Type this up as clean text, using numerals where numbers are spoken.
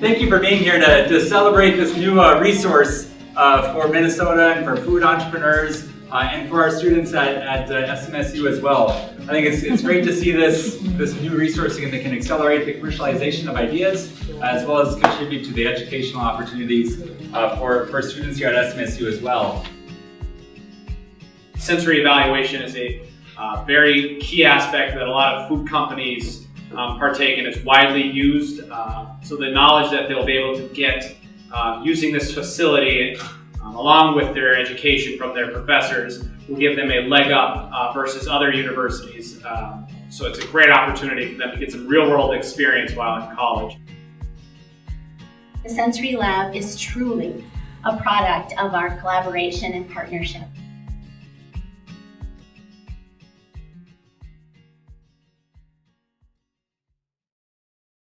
Thank you for being here to celebrate this new resource for Minnesota and for food entrepreneurs and for our students at SMSU as well. I think it's great to see this new resource that can accelerate the commercialization of ideas as well as contribute to the educational opportunities for students here at SMSU as well. Sensory evaluation is a very key aspect that a lot of food companies partake in. It's widely used, so the knowledge that they'll be able to get using this facility along with their education from their professors will give them a leg up versus other universities. So it's a great opportunity for them to get some real-world experience while in college. The Sensory Lab is truly a product of our collaboration and partnership.